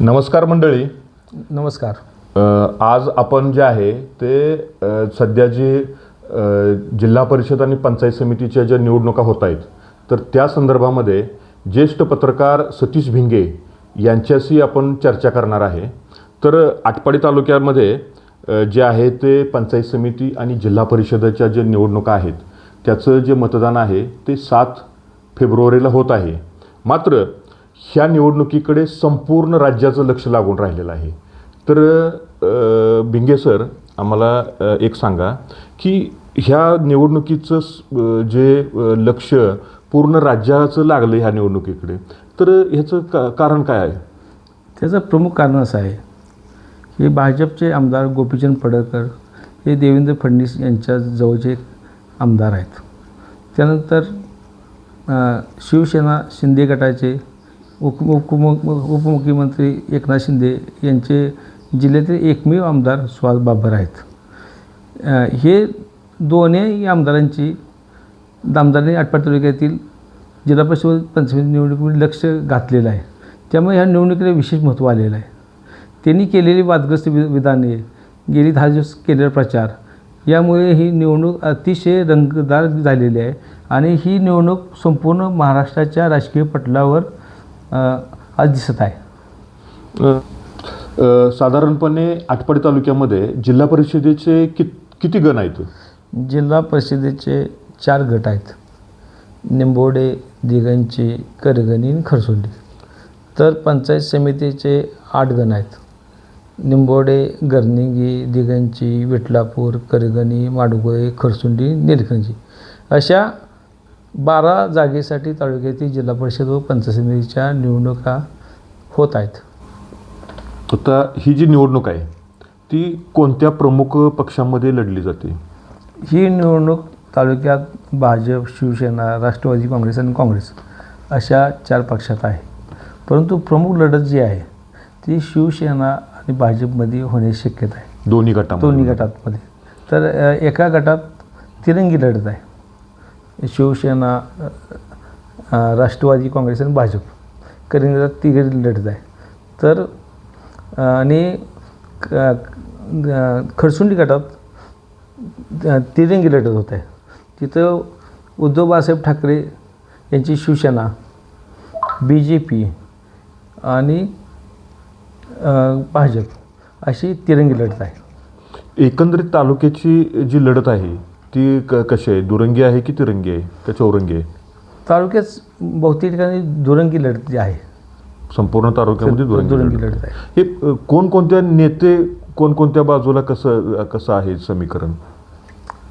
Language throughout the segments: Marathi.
नमस्कार मंडळी. नमस्कार. आज आपण जे आहे ते सध्या जे जिल्हा परिषद आणि पंचायत समितीच्या ज्या निवडणुका होत आहेत तर त्या संदर्भामध्ये ज्येष्ठ पत्रकार सतीश भिंगे यांच्याशी आपण चर्चा करणार आहे. तर आटपाडी तालुक्यामध्ये जे आहे ते पंचायत समिती आणि जिल्हा परिषदेच्या जे निवडणुका आहेत त्याचं जे मतदान आहे ते 7 फेब्रुवारीला होत आहे. मात्र ह्या निवडणुकीकडे संपूर्ण राज्याचं लक्ष लागून राहिलेलं आहे. तर भिंगे सर, आम्हाला एक सांगा की ह्या निवडणुकीचं जे लक्ष पूर्ण राज्याचं लागलं ह्या निवडणुकीकडे, तर ह्याचं कारण काय आहे? त्याचं प्रमुख कारण असं आहे की भाजपचे आमदार गोपीचंद पडळकर हे देवेंद्र फडणवीस यांच्या जवळचे आमदार आहेत. त्यानंतर शिवसेना शिंदे गटाचे उपमुख्यमंत्री एकनाथ शिंदे यांचे जिल्ह्यातील एकमेव आमदार सुहास बाबर आहेत. हे दोन्ही आमदारांची आमदारांनी आटपाडी तालुक्यातील जिल्हा परिषद पंचायत निवडणुकीमध्ये लक्ष घातलेलं आहे. त्यामुळे ह्या निवडणुकीला विशेष महत्त्व आलेलं आहे. त्यांनी केलेली वादग्रस्त विधाने, गेली 10 दिवस केलेला प्रचार, यामुळे ही निवडणूक अतिशय रंगतदार झालेली आहे आणि ही निवडणूक संपूर्ण महाराष्ट्राच्या राजकीय पटलावर आज दिसत आहे. साधारणपणे आटपाडी तालुक्यामध्ये जिल्हा परिषदेचे किती गण आहेत? जिल्हा परिषदेचे 4 गट आहेत: निंबोडे, दिगंची, करगणी आणि खरसुंडी. तर पंचायत समितीचे 8 गण आहेत: निंबोडे, गर्निंगी, दिगंची, विठलापूर, करगणी, माडगोळे, खरसुंडी, निलखंजी. अशा 12 जागेसाठी तालुक्यातील जिल्हा परिषद व पंचायत समितीच्या निवडणुका होत आहेत. आता ही जी निवडणूक आहे ती कोणत्या प्रमुख पक्षांमध्ये लढली जाते? ही निवडणूक तालुक्यात भाजप, शिवसेना, राष्ट्रवादी काँग्रेस आणि काँग्रेस अशा 4 पक्षात आहे. परंतु प्रमुख लढत जी आहे ती शिवसेना आणि भाजपमध्ये होण्याची शक्यता आहे, दोन्ही गटांमध्ये. तर एका गटात तिरंगी लढत आहे. शिवसेना, राष्ट्रवादी काँग्रेस आणि भाजप, करंगीला तिघी लढत आहे. तर आणि खरसुंडी गटात तिरंगी लढत होत आहे. तिथं उद्धव बाळासाहेब ठाकरे यांची शिवसेना, BJP आणि भाजप अशी तिरंगी लढत आहे. एकंदरीत तालुक्याची जी लढत आहे ती कशी आहे? दुरंगी आहे की तिरंगी आहे का चौरंगी आहे? तालुक्यात बहुतेक ठिकाणी दुरंगी लढत जी आहे. संपूर्ण तालुक्यामध्ये दुरंगी लढत आहे. हे कोणकोणत्या नेते कोणकोणत्या बाजूला कसं आहे समीकरण?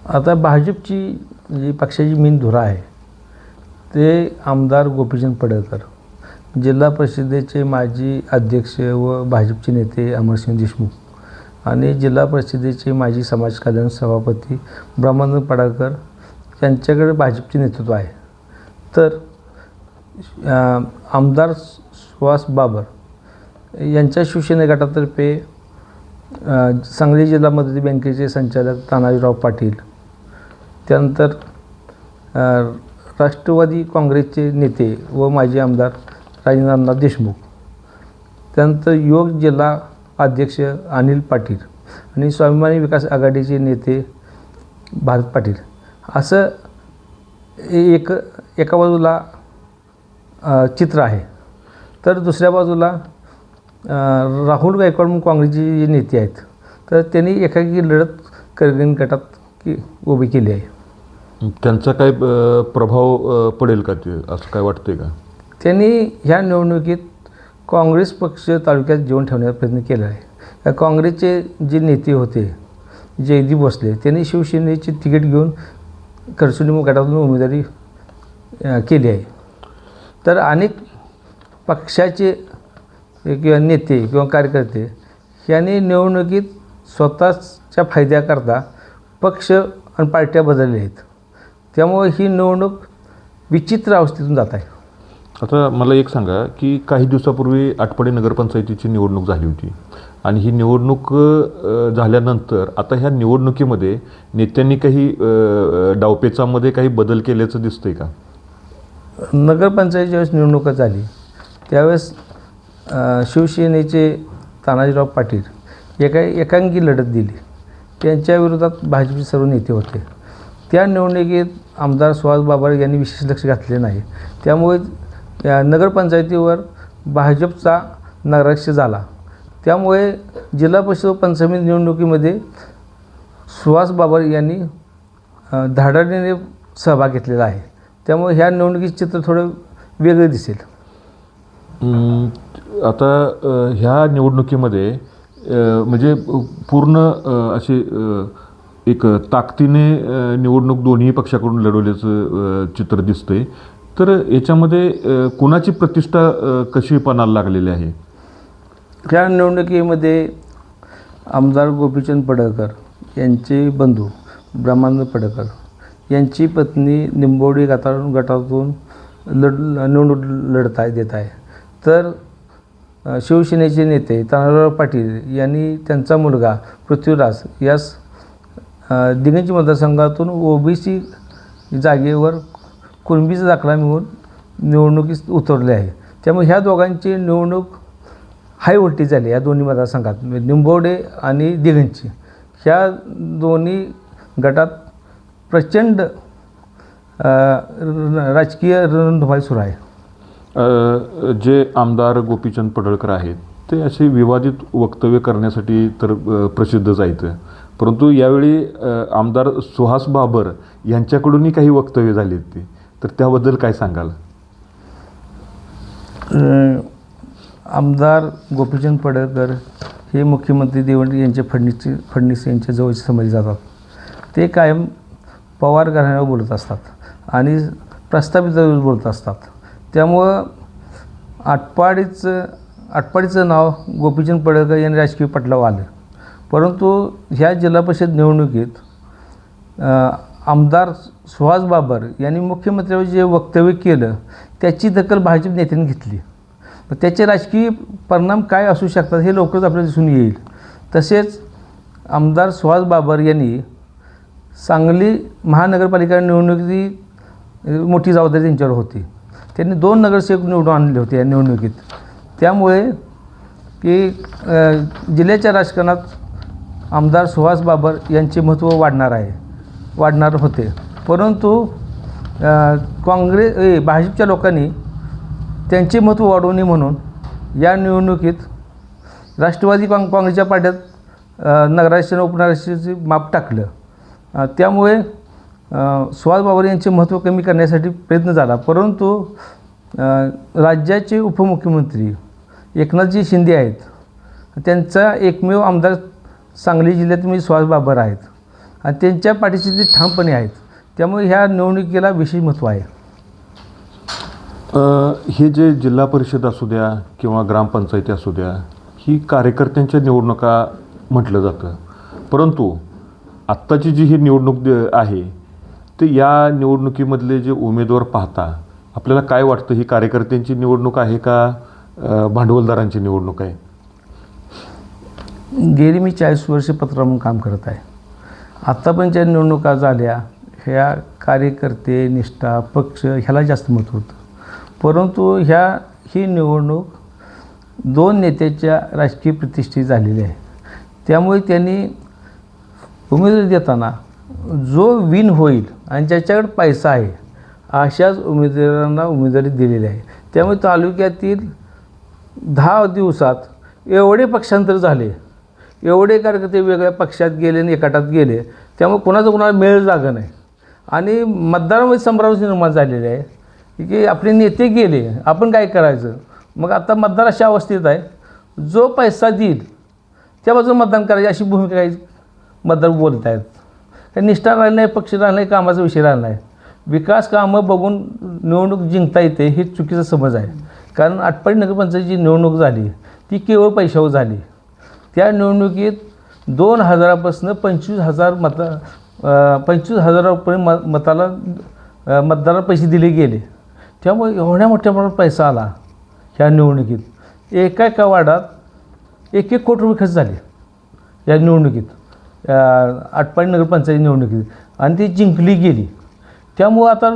आता भाजपची जी पक्षाची मेन धुरा आहे ते आमदार गोपीचंद पडळकर, जिल्हा परिषदेचे माजी अध्यक्ष व भाजपचे नेते अमरसिंह देशमुख आणि जिल्हा परिषदेचे माजी समाज कल्याण सभापती ब्रह्मानंद पडळकर यांच्याकडे भाजपचे नेतृत्व आहे. तर आमदार सुहास बाबर यांच्या शिवसेना गटातर्फे सांगली जिल्हा मदती बँकेचे संचालक तानाजीराव पाटील, त्यानंतर राष्ट्रवादी काँग्रेसचे नेते व माजी आमदार राजेंद्रनाथ देशमुख, त्यानंतर युवक जिल्हा अध्यक्ष अनिल पाटील आणि स्वाभिमानी विकास आघाडीचे नेते भारत पाटील, असं एका बाजूला चित्र आहे. तर दुसऱ्या बाजूला राहुल गायकवाड म्हणून काँग्रेसचे जे नेते आहेत तर त्यांनी एकाकी लढत करगणी गटात उभी केली आहे. त्यांचा काय प्रभाव पडेल का ते, असं काय वाटतंय का? त्यांनी ह्या निवडणुकीत काँग्रेस पक्ष तालुक्यात जीवन ठेवण्याचा प्रयत्न केला आहे. काँग्रेसचे जे नेते होते जयदीप भोसले, त्यांनी शिवसेनेची तिकीट घेऊन खरसुंडी गटातून उमेदवारी केली आहे. तर अनेक पक्षाचे किंवा नेते किंवा कार्यकर्ते यांनी निवडणुकीत स्वतःच्या फायद्याकरता पक्ष आणि पार्ट्या बदलल्या आहेत. त्यामुळे ही निवडणूक विचित्र अवस्थेतून जात आहे. आता मला एक सांगा की काही दिवसापूर्वी आटपाडी नगरपंचायतीची निवडणूक झाली होती आणि ही निवडणूक झाल्यानंतर आता ह्या निवडणुकीमध्ये नेत्यांनी काही डावपेचामध्ये काही बदल केल्याचं दिसतंय का? नगरपंचायतीच्या वेळेस निवडणुका झाली त्यावेळेस शिवसेनेचे तानाजीराव पाटील एकांगी लढत दिली. त्यांच्या विरोधात भाजपचे सर्व नेते होते. त्या निवडणुकीत आमदार सुहास बाबर यांनी विशेष लक्ष घातले नाही. त्यामुळे नगरपंचायतीवर भाजपचा नगराध्यक्ष झाला. त्यामुळे जिल्हा परिषद व पंचायत समिती निवडणुकीमध्ये सुहास बाबर यांनी धाडाडीने सहभाग घेतलेला आहे. त्यामुळे ह्या निवडणुकीचे चित्र थोडं वेगळं दिसेल. आता ह्या निवडणुकीमध्ये म्हणजे पूर्ण असे एक ताकदीने निवडणूक दोन्ही पक्षाकडून लढवल्याचं चित्र दिसतंय. तर याच्यामध्ये कुणाची प्रतिष्ठा कशी पणाला लागलेली आहे? ह्या निवडणुकीमध्ये आमदार गोपीचंद पडळकर यांचे बंधू ब्रह्मानंद पडळकर यांची पत्नी निंबोडी गटातून निवडणूक देत आहे. तर शिवसेनेचे नेते तानाजीराव पाटील यांनी त्यांचा मुलगा पृथ्वीराज यास दिगंज मतदारसंघातून ओबीसी जागेवर कुणबीचा दाखला मिळवून निवडणुकीत उतरले आहे. त्यामुळे ह्या दोघांची निवडणूक हाय व्होल्टेज झाली. या दोन्ही मतदारसंघात निंबोडे आणि दिगंजची ह्या दोन्ही गटात प्रचंड राजकीय रणधुमाळी सुरू आहे. जे आमदार गोपीचंद पडळकर आहेत ते असे विवादित वक्तव्य करण्यासाठी तर प्रसिद्धच आहेत. परंतु यावेळी आमदार सुहास बाबर यांच्याकडूनही काही वक्तव्य झाली आहेत. तर त्याबद्दल काय सांगाल? आमदार गोपीचंद पडळकर हे मुख्यमंत्री देवेंद्र यांचे फडणवीस यांच्या जवळचे समजले जातात. ते कायम पवार घराण्यावर बोलत असतात आणि प्रस्थापितावर बोलत असतात. त्यामुळं आटपाडीचं नाव गोपीचंद पडळकर यांनी राजकीय पटलावर आलं. परंतु ह्या जिल्हा परिषद निवडणुकीत आमदार सुहास बाबर यांनी मुख्यमंत्र्यावर जे वक्तव्य केलं त्याची दखल भाजप नेत्यांनी घेतली. त्याचे राजकीय परिणाम काय असू शकतात हे लवकरच आपल्याला दिसून येईल. तसेच आमदार सुहास बाबर यांनी सांगली महानगरपालिका निवडणुकीत मोठी जबाबदारी त्यांच्यावर होती. त्यांनी 2 नगरसेवक निवडून आणले होते या निवडणुकीत. त्यामुळे की जिल्ह्याच्या राजकारणात आमदार सुहास बाबर यांचे महत्त्व वाढणार होते. परंतु भाजपच्या लोकांनी त्यांचे महत्त्व वाढवू नये म्हणून या निवडणुकीत राष्ट्रवादी काँग्रेसच्या पार्ट्यात नगराध्यक्ष उपनगराध्यक्षाचे माप टाकलं. त्यामुळे सुहास बाबर यांचे महत्त्व कमी करण्यासाठी प्रयत्न झाला. परंतु राज्याचे उपमुख्यमंत्री एकनाथजी शिंदे आहेत. त्यांचा एकमेव आमदार सांगली जिल्ह्यात म्हणजे सुहास बाबर आहेत आणि त्यांच्या पाठीशी ते ठामपणे आहेत. त्यामुळे ह्या निवडणुकीला विशेष महत्त्व आहे. हे जे जिल्हा परिषद असू द्या किंवा ग्रामपंचायती असू द्या ही कार्यकर्त्यांच्या निवडणुका म्हटलं जातं. परंतु आत्ताची जी ही निवडणूक आहे ते या निवडणुकीमधले जे उमेदवार पाहता आपल्याला काय वाटतं? ही कार्यकर्त्यांची निवडणूक आहे का भांडवलदारांची निवडणूक आहे? गेली मी 40 वर्ष पत्रकार म्हणून काम करत आहे. आत्तापर्यंत निवडणुका झाल्या ह्या कार्यकर्ते निष्ठा पक्ष ह्याला जास्त महत्त्व होतं. परंतु ही निवडणूक 2 नेत्याच्या राजकीय प्रतिष्ठेत झालेली आहे. त्यामुळे त्यांनी उमेदवारी देताना जो विन होईल आणि ज्याच्याकडे पैसा आहे अशाच उमेदवारांना उमेदवारी दिलेली आहे. त्यामुळे तालुक्यातील 10 दिवसात एवढे पक्षांतर झाले, एवढे कार्यकर्ते वेगळ्या पक्षात गेले आणि एकाटात गेले. त्यामुळे कोणाला मेळ जागा नाही आणि मतदारामध्ये संभ्रम निर्माण झालेले आहे की आपले नेते गेले आपण काय करायचं. मग आता मतदार अशा अवस्थेत आहे जो पैसा देईल त्या बाजूला मतदान करायची अशी भूमिका काही मतदार बोलत आहेत. काही निष्ठा राहिलं नाही, पक्ष राहिला नाही, कामाचा विषय राहिला नाही. विकास कामं बघून निवडणूक जिंकता येते हे चुकीचा समज आहे. कारण आटपाडी नगरपंचायतीची निवडणूक झाली ती केवळ पैशावर झाली. त्या निवडणुकीत 2000 पासून 25,000 रुपये मतदाराला पैसे दिले गेले. त्यामुळे एवढ्या मोठ्या प्रमाणात पैसा आला ह्या निवडणुकीत. एका वार्डात 1 कोटी रुपये खर्च झाले या निवडणुकीत आटपाडी नगरपंचायती निवडणुकीत आणि ती जिंकली गेली. त्यामुळं आता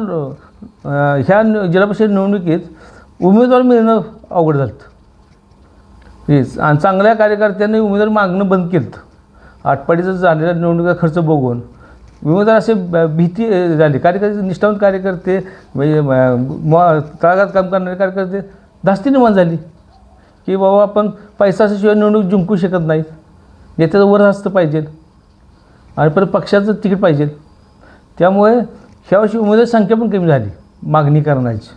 ह्या जिल्हा परिषद निवडणुकीत उमेदवार मिळणं अवघड झालं. हेच आणि चांगल्या कार्यकर्त्यांनी उमेदवार मागणं बंद केलं. आटपाडीचं झालेल्या निवडणुका खर्च बघून उमेदवार असे भीती झाली. कार्यकर्ते निष्ठावंत कार्यकर्ते म्हणजे तळागाळात काम करणारे कार्यकर्ते धास्ती निर्माण झाली की बाबा आपण पैसा असल्याशिवाय निवडणूक जिंकू शकत नाहीत. नेत्याचं वर असतं पाहिजे आणि परत पक्षाचं तिकीट पाहिजे. त्यामुळे ह्यावर्षी उमेदवार संख्या पण कमी झाली मागणी करण्याची.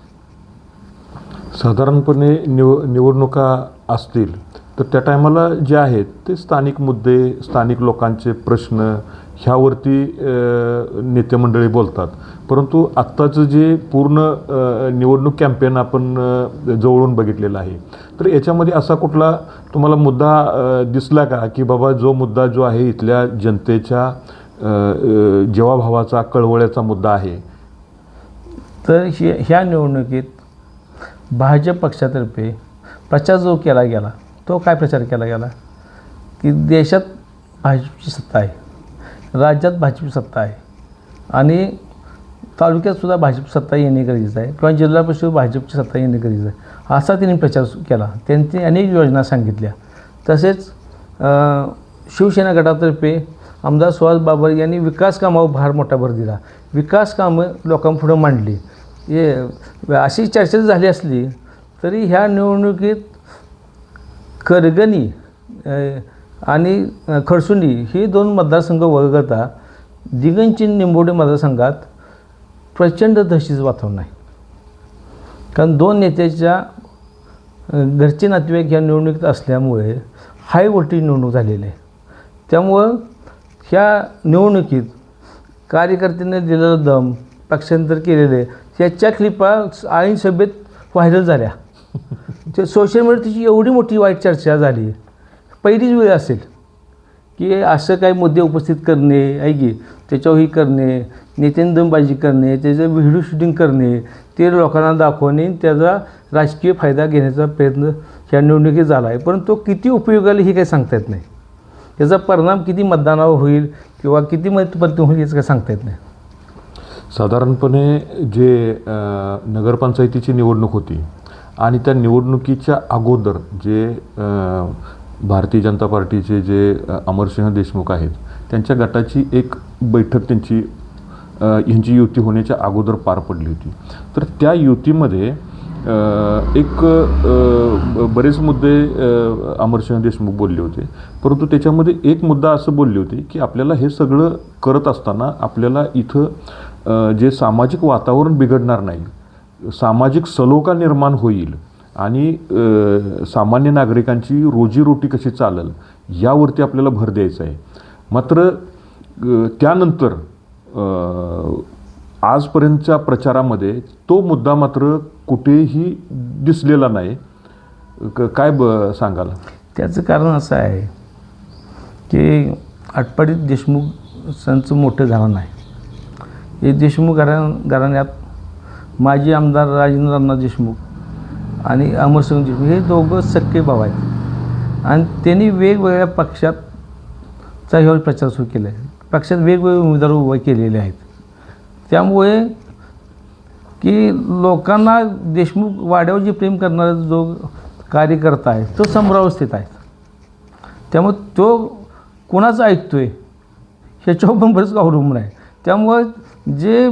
साधारणपणे निवडणुका असतील तर त्या टायमाला जे आहेत ते स्थानिक मुद्दे, स्थानिक लोकांचे प्रश्न ह्यावरती नेते मंडळी बोलतात. परंतु आत्ताचं जे पूर्ण निवडणूक कॅम्पेन आपण जवळून बघितलेलं आहे, तर याच्यामध्ये असा कुठला तुम्हाला मुद्दा दिसला का की बाबा जो मुद्दा जो आहे इथल्या जनतेच्या जीवाभावाचा, कळवळ्याचा मुद्दा आहे? तर ह्या निवडणुकीत भाजप पक्षातर्फे प्रचार जो केला गेला तो काय प्रचार केला गेला की देशात भाजपची सत्ता आहे, राज्यात भाजपची सत्ता आहे आणि तालुक्यातसुद्धा भाजप सत्ता येणे गरजेचं आहे किंवा जिल्हा परिषद भाजपची सत्ता येणे गरजेचं आहे असा त्यांनी प्रचार केला. त्यांनी अनेक योजना सांगितल्या. तसेच शिवसेना गटातर्फे आमदार सुहास बाबर यांनी विकास कामावर फार मोठा भर दिला. विकास कामं लोकांपुढं मांडली. हे अशी चर्चा झाली असली तरी ह्या निवडणुकीत करगणी आणि खडसुंडी ही दोन मतदारसंघ वगळता दिगंची निंबोडे मतदारसंघात प्रचंड दहशतीचं वातावरण आहे. कारण दोन नेत्याच्या घरचे नातेवाईक ह्या निवडणुकीत असल्यामुळे हाय व्होल्टेज निवडणूक झालेली आहे. त्यामुळं ह्या निवडणुकीत कार्यकर्त्यांनी दिलेला दम, पक्षांतर केलेले याच्या क्लिपा ऐन सभेत व्हायरल झाल्या. ते सोशल मीडियावर तिची एवढी मोठी वाईट चर्चा झाली. पहिलीच वेळ असेल की असं काही मुद्दे उपस्थित करणे, ऐकी त्याच्यावर ही करणे, नेत्यांनी दमबाजी करणे, त्याचं व्हिडिओ शूटिंग करणे, ते लोकांना दाखवणे, त्याचा राजकीय फायदा घेण्याचा प्रयत्न ह्या निवडणुकीत झाला आहे. परंतु तो किती उपयोगाला हे काही सांगता येत नाही. त्याचा परिणाम किती मतदानावर होईल किंवा किती मतपरिवर्तन होईल याचं काही सांगता येत नाही. साधारणपणे जे नगरपंचायतीची निवडणूक होती आणि त्या निवडणुकीच्या अगोदर जे भारतीय जनता पार्टीचे जे अमरसिंह देशमुख आहेत त्यांच्या गटाची एक बैठक त्यांची ह्यांची युती होण्याच्या अगोदर पार पडली होती. तर त्या युतीमध्ये एक बरेच मुद्दे अमरसिंह देशमुख बोलले होते. परंतु त्याच्यामध्ये एक मुद्दा असं बोलले होते की आपल्याला हे सगळं करत असताना आपल्याला इथं जे सामाजिक वातावरण बिघडणार नाही, सामाजिक सलोखा निर्माण होईल आणि सामान्य नागरिकांची रोजीरोटी कशी चालेल यावरती आपल्याला भर द्यायचा आहे. मात्र त्यानंतर आजपर्यंतच्या प्रचारामध्ये तो मुद्दा मात्र कुठेही दिसलेला नाही. काय सांगाल? त्याचं कारण असं आहे की आटपाडीत देशमुखांचं मोठं घराणं आहे. हे देशमुख घराण्यात माजी आमदार राजेंद्र अण्णा देशमुख आणि अमरसिंह देशमुख हे दोघं सख्खे भाऊ आहेत आणि त्यांनी वेगवेगळ्या पक्षाचा ह्यावर प्रचार सुरू केला आहे. पक्षात वेगवेगळे उमेदवार उभे केलेले आहेत. त्यामुळे की लोकांना देशमुख वाड्यावर जे प्रेम करणारा जो कार्यकर्ता आहे तो समरावस्थेत आहे. त्यामुळे तो कोणाचं ऐकतो आहे ह्याच्यावर पण बरंच अवलंबून आहे. त्यामुळे जे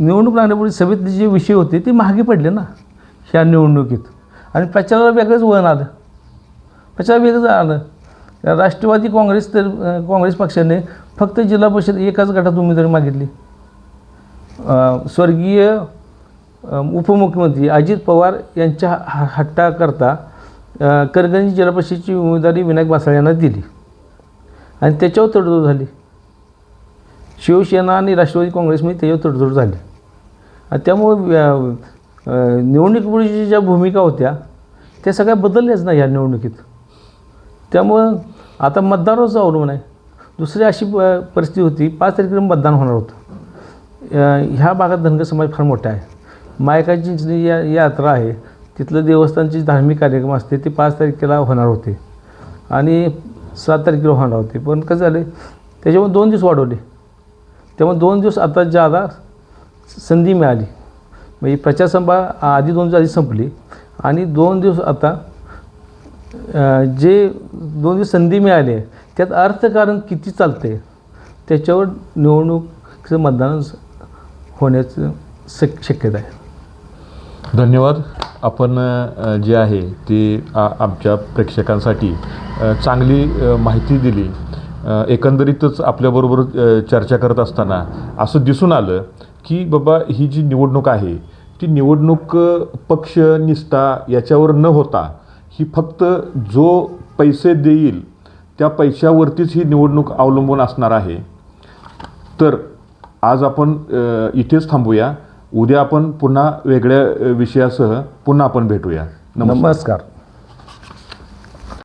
निवडणूक लागण्यापूर्वी सभेतले जे विषय होते ते मागे पडले ना ह्या निवडणुकीत आणि प्रचाराला वेगळंच वळण आलं. प्रचार वेगळंच आलं. राष्ट्रवादी काँग्रेस पक्षाने फक्त जिल्हा परिषद एकाच गटात उमेदवारी मागितली. स्वर्गीय उपमुख्यमंत्री अजित पवार यांच्या हट्टाकरता करगणी जिल्हा परिषदेची उमेदवारी विनायक बासाळे यांना दिली आणि त्याच्यावर तडजोड झाली. शिवसेना आणि राष्ट्रवादी काँग्रेसमध्ये त्याच्यावर तडजोड झाली आणि त्यामुळे निवडणुकीपूर्वीच्या ज्या भूमिका होत्या त्या सगळ्या बदलल्याच नाही ह्या निवडणुकीत. त्यामुळं आता मतदारावरच अवलंबून आहे. दुसरी अशी परिस्थिती होती 5 तारखेला मतदान होणार होतं. ह्या भागात धनगर समाज फार मोठा आहे. मायकाची जी यात्रा आहे तिथलं देवस्थानचे धार्मिक कार्यक्रम असते ते 5 तारखेला होणार होते आणि 7 तारखेला होणार होते. पण कसं झाले त्याच्यामुळे 2 दिवस वाढवले. त्यामुळे 2 दिवस आता ज्यादा संधी मिळाली. म्हणजे प्रचारसभा आधी 2 दिवस आधी संपली आणि 2 दिवस आता जे दोन संधी मिळाली त्यात अर्थकारण किती चालते त्याच्यावर निवडणुकीचं मतदान होण्याचं शक्यता आहे. धन्यवाद. आपण जे आहे ते आमच्या प्रेक्षकांसाठी चांगली माहिती दिली. एकंदरीतच आपल्याबरोबर चर्चा करत असताना असं दिसून आलं की बाबा ही जी निवडणूक आहे ती निवडणूक पक्ष निष्ठा याच्यावर न होता ही फक्त जो पैसे देईल त्या पैशावरतीच ही निवडणूक अवलंबून असणार आहे. तर आज आपण इथेच थांबूया. उद्या आपण पुन्हा वेगळ्या विषयासह पुन्हा आपण भेटूया. नमस्कार.